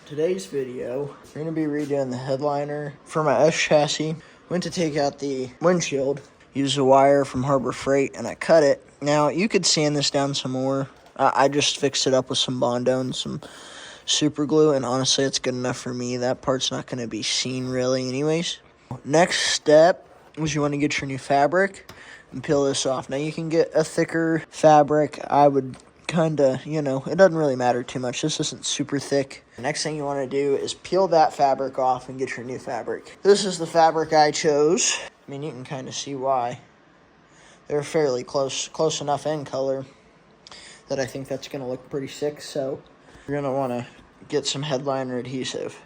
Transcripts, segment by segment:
Today's video, we're going to be redoing the headliner for my S chassis. Went to take out the windshield, used a wire from Harbor Freight, and I cut it. Now, you could sand this down some more. I just fixed it up with some Bondo and some super glue, and honestly, it's good enough for me. That part's not going to be seen really anyways. Next step is you want to get your new fabric and peel this off. Now, you can get a thicker fabric. I would kind of, it doesn't really matter too much. This isn't super thick. The next thing you want to do is peel that fabric off and get your new fabric. This is the fabric I chose. I mean, you can kind of see why. They're fairly close enough in color that I think that's going to look pretty sick. So you're going to want to get some headliner adhesive.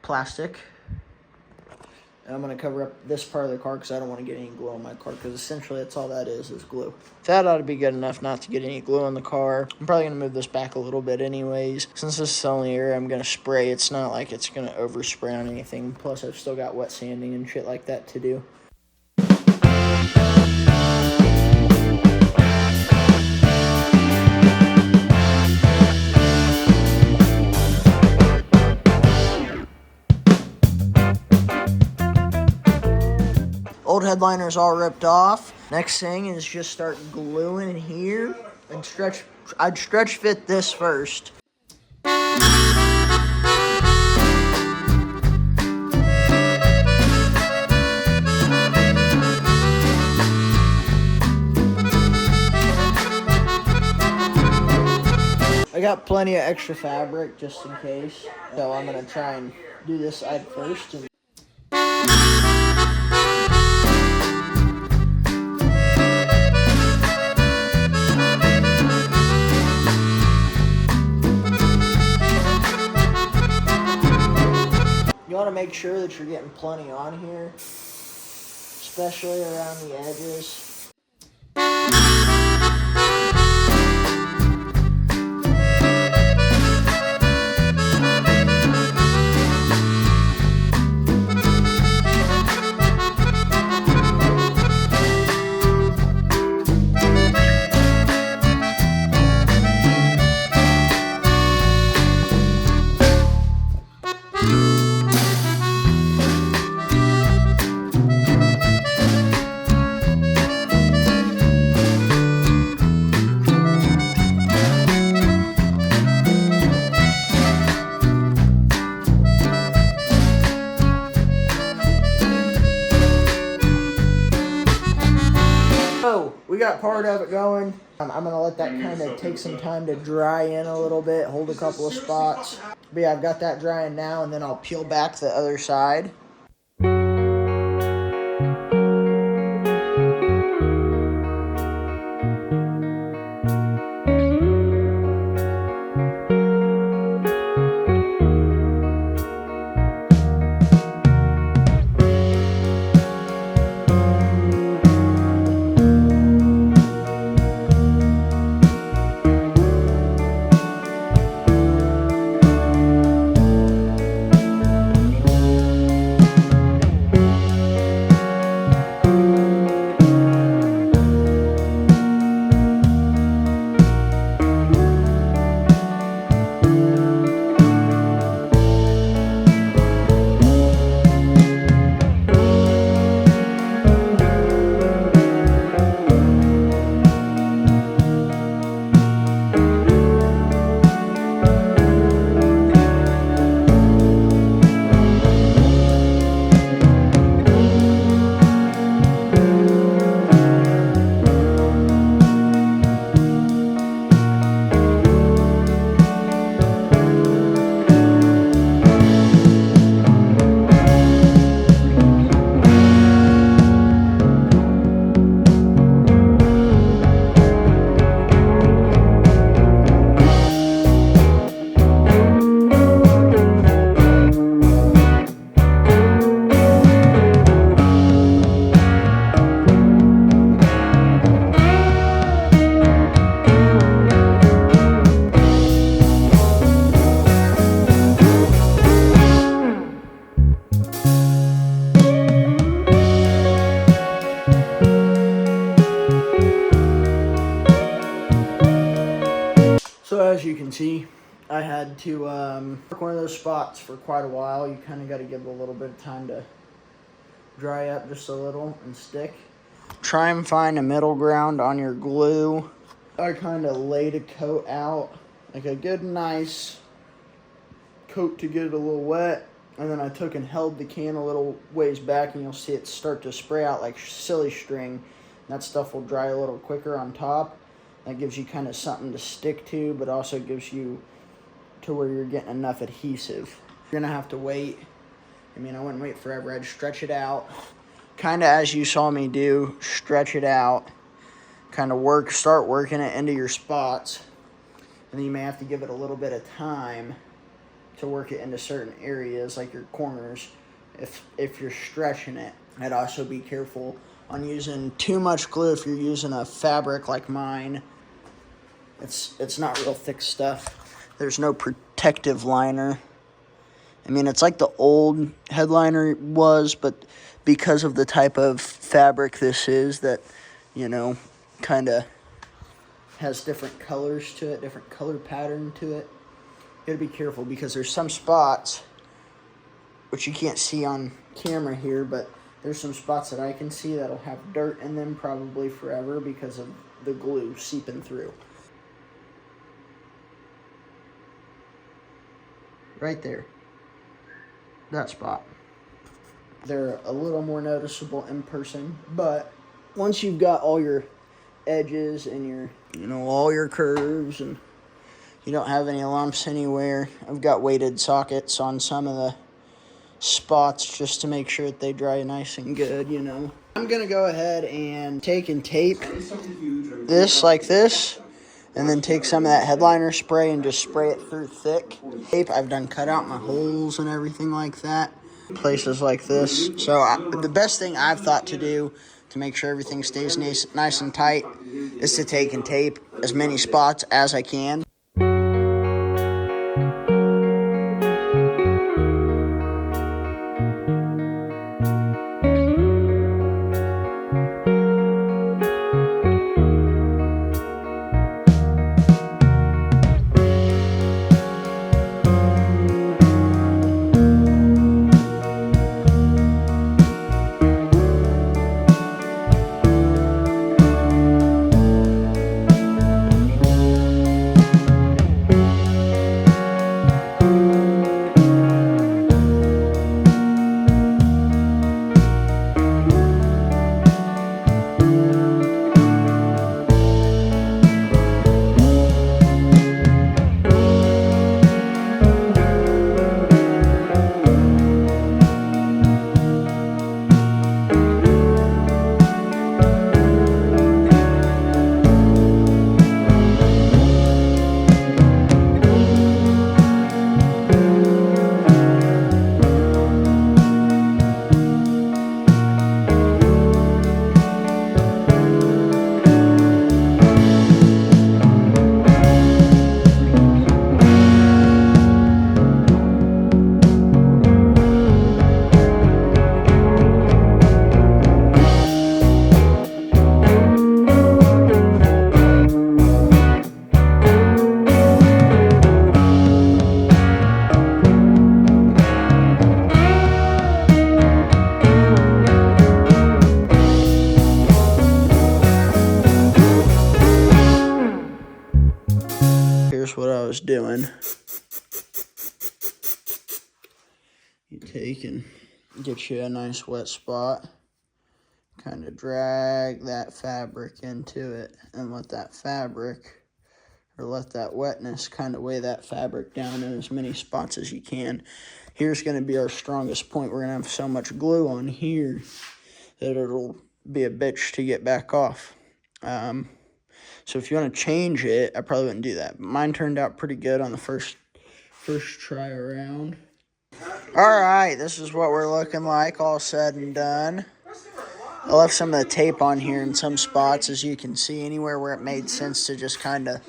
Plastic. And I'm going to cover up this part of the car because I don't want to get any glue on my car, because essentially that's all that is glue. That ought to be good enough not to get any glue on the car. I'm probably going to move this back a little bit anyways. Since this is the only area I'm going to spray, it's not like it's going to overspray on anything. Plus, I've still got wet sanding and shit like that to do. Old headliner's all ripped off. Next thing is just start gluing in here and stretch. I'd stretch fit this first. I got plenty of extra fabric just in case, so I'm gonna try and do this side first. You want to make sure that you're getting plenty on here, especially around the edges. We got part of it going. I'm going to let that kind of take some time to dry in a little bit, hold a couple of spots. But yeah, I've got that drying now, and then I'll peel back the other side. I had to work one of those spots for quite a while. You kind of got to give it a little bit of time to dry up just a little and stick. Try and find a middle ground on your glue. I kind of laid a coat out, like a good nice coat to get it a little wet, and then I took and held the can a little ways back, and you'll see it start to spray out like silly string. That stuff will dry a little quicker on top. That gives you kind of something to stick to, but also gives you to where you're getting enough adhesive. You're gonna have to wait. I mean, I wouldn't wait forever. I'd stretch it out, kind of as you saw me do. Stretch it out, kind of start working it into your spots, and then you may have to give it a little bit of time to work it into certain areas, like your corners, if you're stretching it. I'd also be careful on using too much glue if you're using a fabric like mine. It's not real thick stuff. There's no protective liner. I mean, it's like the old headliner was, but because of the type of fabric this is, that, you know, kind of has different colors to it, different color pattern to it. You gotta be careful because there's some spots, which you can't see on camera here, but there's some spots that I can see that'll have dirt in them probably forever because of the glue seeping through. Right there. That spot. They're a little more noticeable in person, but once you've got all your edges and your, you know, all your curves, and you don't have any lumps anywhere, I've got weighted sockets on some of the spots just to make sure that they dry nice and good, you know. I'm gonna go ahead and take and tape this like this, and then take some of that headliner spray and just spray it through thick. Tape, I've done cut out my holes and everything like that, places like this. So the best thing I've thought to do to make sure everything stays nice and tight is to take and tape as many spots as I can. Here's what I was doing. You take and get you a nice wet spot, kind of drag that fabric into it, and let that fabric, or let that wetness kind of weigh that fabric down in as many spots as you can. Here's going to be our strongest point. We're going to have so much glue on here that it'll be a bitch to get back off. So if you want to change it, I probably wouldn't do that. But mine turned out pretty good on the first try around. All right, this is what we're looking like all said and done. I left some of the tape on here in some spots, as you can see, anywhere where it made sense to just kind of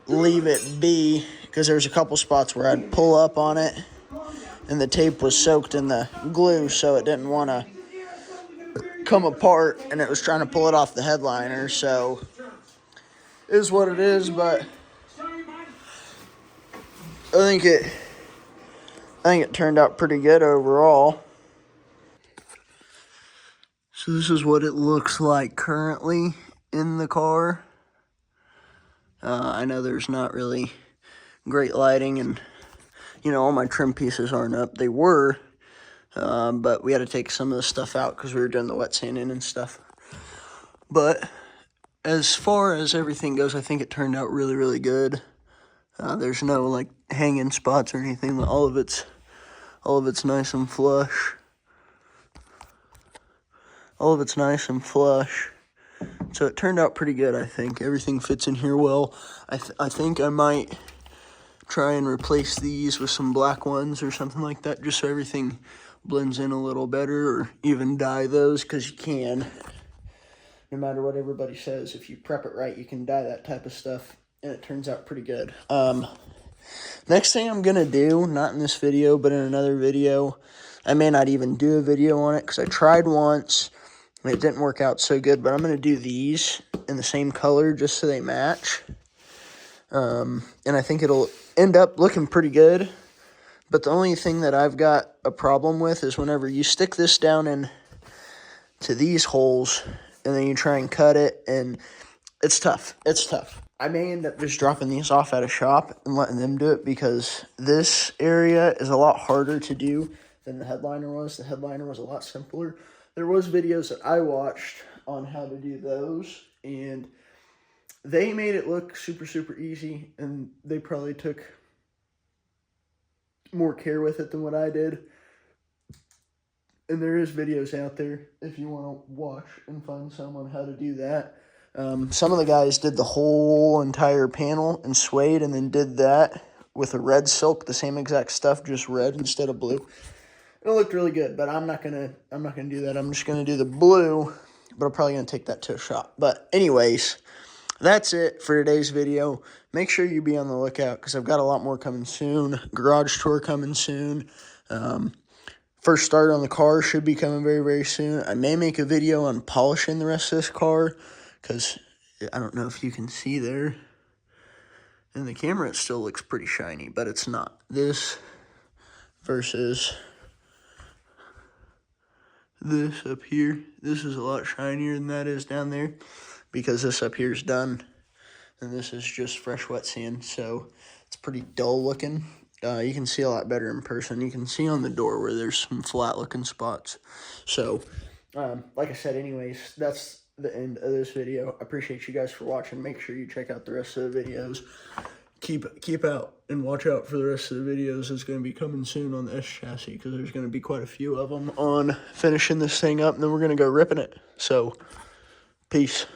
leave it be, because there's a couple spots where I'd pull up on it and the tape was soaked in the glue, so it didn't want to come apart, and it was trying to pull it off the headliner. So is what it is, but think it turned out pretty good overall. So this is what it looks like currently in the car. I know there's not really great lighting, and all my trim pieces aren't up. They were, but we had to take some of the stuff out because we were doing the wet sanding and stuff. But as far as everything goes, I think it turned out really, really good. There's no like hanging spots or anything. All of it's nice and flush. All of it's nice and flush. So it turned out pretty good, I think. Everything fits in here well. I think I might try and replace these with some black ones or something like that, just so everything blends in a little better, or even dye those, because you can. No matter what everybody says, if you prep it right, you can dye that type of stuff, and it turns out pretty good. Next thing I'm going to do, not in this video, but in another video, I may not even do a video on it, because I tried once, and it didn't work out so good, but I'm going to do these in the same color just so they match. And I think it'll end up looking pretty good. But the only thing that I've got a problem with is whenever you stick this down into these holes, and then you try and cut it, and it's tough. It's tough. I may end up just dropping these off at a shop and letting them do it, because this area is a lot harder to do than the headliner was. The headliner was a lot simpler. There was videos that I watched on how to do those, and they made it look super, super easy, and they probably took more care with it than what I did. And there is videos out there if you want to watch and find some on how to do that. Some of the guys did the whole entire panel and suede, and then did that with a red silk, the same exact stuff, just red instead of blue. It looked really good, but I'm not gonna do that. I'm just gonna do the blue, but I'm probably gonna take that to a shop. But anyways, that's it for today's video. Make sure you be on the lookout, because I've got a lot more coming soon. Garage tour coming soon. First start on the car should be coming very, very soon. I may make a video on polishing the rest of this car, because I don't know if you can see there. In the camera, it still looks pretty shiny, but it's not. This versus this up here. This is a lot shinier than that is down there, because this up here is done, and this is just fresh wet sand, so it's pretty dull looking. You can see a lot better in person. You can see on the door where there's some flat looking spots. So, like I said, anyways, that's the end of this video. I appreciate you guys for watching. Make sure you check out the rest of the videos. Keep out and watch out for the rest of the videos. It's going to be coming soon on the S chassis, because there's going to be quite a few of them on finishing this thing up, and then we're going to go ripping it. So, peace.